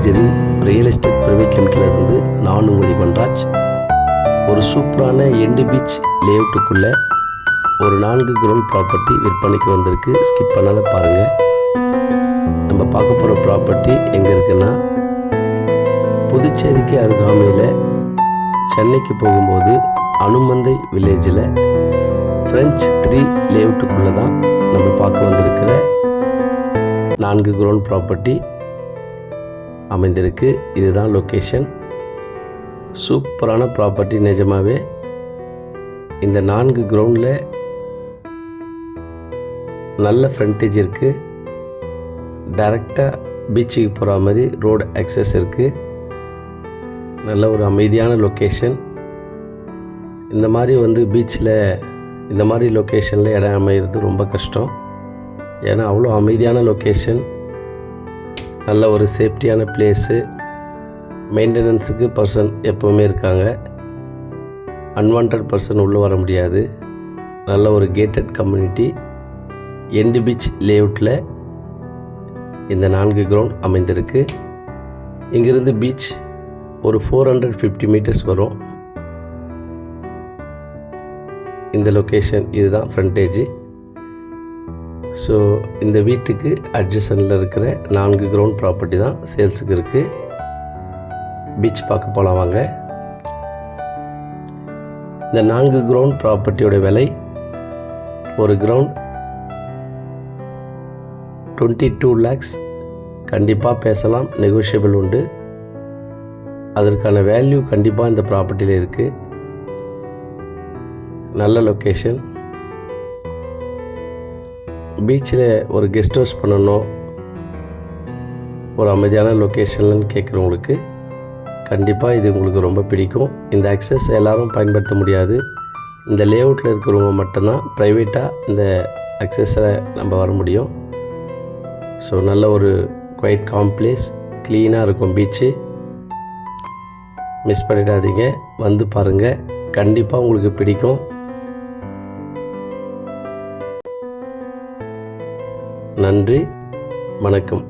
தெரு real estate private லிமிட்டிலிருந்து நான் உங்கள் இவன்ராஜ். ஒரு சூப்பரான எண்டு பீச் லேஅவுட்டுக்குள்ளே ஒரு 4 கிரவுண்ட் ப்ராப்பர்ட்டி விற்பனைக்கு வந்திருக்கு. ஸ்கிப் பண்ணாத பாருங்கள். நம்ம பார்க்க போகிற ப்ராப்பர்ட்டி எங்கே இருக்குன்னா, புதுச்சேரிக்கு அருகாமையில் சென்னைக்கு போகும்போது அனுமந்தை வில்லேஜில் ஃப்ரெஞ்ச் 3 லேஅவுட்டுக்குள்ளே தான் நம்ம பார்க்க வந்திருக்கிற 4 கிரவுண்ட் ப்ராப்பர்ட்டி அமைந்திருக்கு. இதுதான் லொக்கேஷன். சூப்பரான ப்ராப்பர்ட்டி. நிஜமாகவே இந்த 4 கிரவுண்டில் நல்ல ஃப்ரண்டேஜ் இருக்குது. டைரெக்டாக பீச்சுக்கு போகிற மாதிரி ரோடு அக்சஸ் இருக்குது. நல்ல ஒரு அமைதியான லொக்கேஷன். இந்த மாதிரி பீச்சில் இந்த மாதிரி லொக்கேஷனில் இடம் அமைகிறது ரொம்ப கஷ்டம். ஏன்னா அவ்வளோ அமைதியான லொக்கேஷன், நல்ல ஒரு சேஃப்டியான பிளேஸு, மெயின்டெனன்ஸுக்கு பர்சன் எப்போவுமே இருக்காங்க, அன்வான்ட் பர்சன் உள்ளே வர முடியாது. நல்ல ஒரு கேட்டட் கம்யூனிட்டி. எண்டு பீச் லேஅவுட்டில் இந்த 4 கிரவுண்ட் அமைந்திருக்கு. இங்கிருந்து பீச் ஒரு 450 மீட்டர்ஸ் வரும். இந்த லொக்கேஷன் இதுதான் ஃப்ரண்டேஜ். ஸோ இந்த வீட்டுக்கு அட்ஜசனில் இருக்கிற 4 கிரவுண்ட் ப்ராப்பர்ட்டி தான் சேல்ஸுக்கு இருக்குது. பீச் பார்க்க போகலாம் வாங்க. இந்த 4 கிரவுண்ட் ப்ராப்பர்ட்டியோட விலை ஒரு கிரவுண்ட் 22 lakhs. கண்டிப்பாக பேசலாம், நெகோஷியபிள் உண்டு. அதற்கான வேல்யூ கண்டிப்பாக இந்த ப்ராப்பர்ட்டியில் இருக்குது. நல்ல லொக்கேஷன். பீச்சில் ஒரு கெஸ்ட் ஹவுஸ் பண்ணணும், ஒரு அமைதியான லொக்கேஷன்லன்னு கேட்குறவங்களுக்கு கண்டிப்பாக இது உங்களுக்கு ரொம்ப பிடிக்கும். இந்த அக்சஸ் எல்லோரும் பயன்படுத்த முடியாது. இந்த லேஅவுட்டில் இருக்கிறவங்க மட்டும்தான் ப்ரைவேட்டாக இந்த அக்சஸில் நம்ம வர முடியும். ஸோ நல்ல ஒரு குவைட் காம்ப்ளேஸ், க்ளீனாக இருக்கும் பீச்சு. மிஸ் பண்ணிடாதீங்க, வந்து பாருங்கள், கண்டிப்பாக உங்களுக்கு பிடிக்கும். நன்றி, வணக்கம்.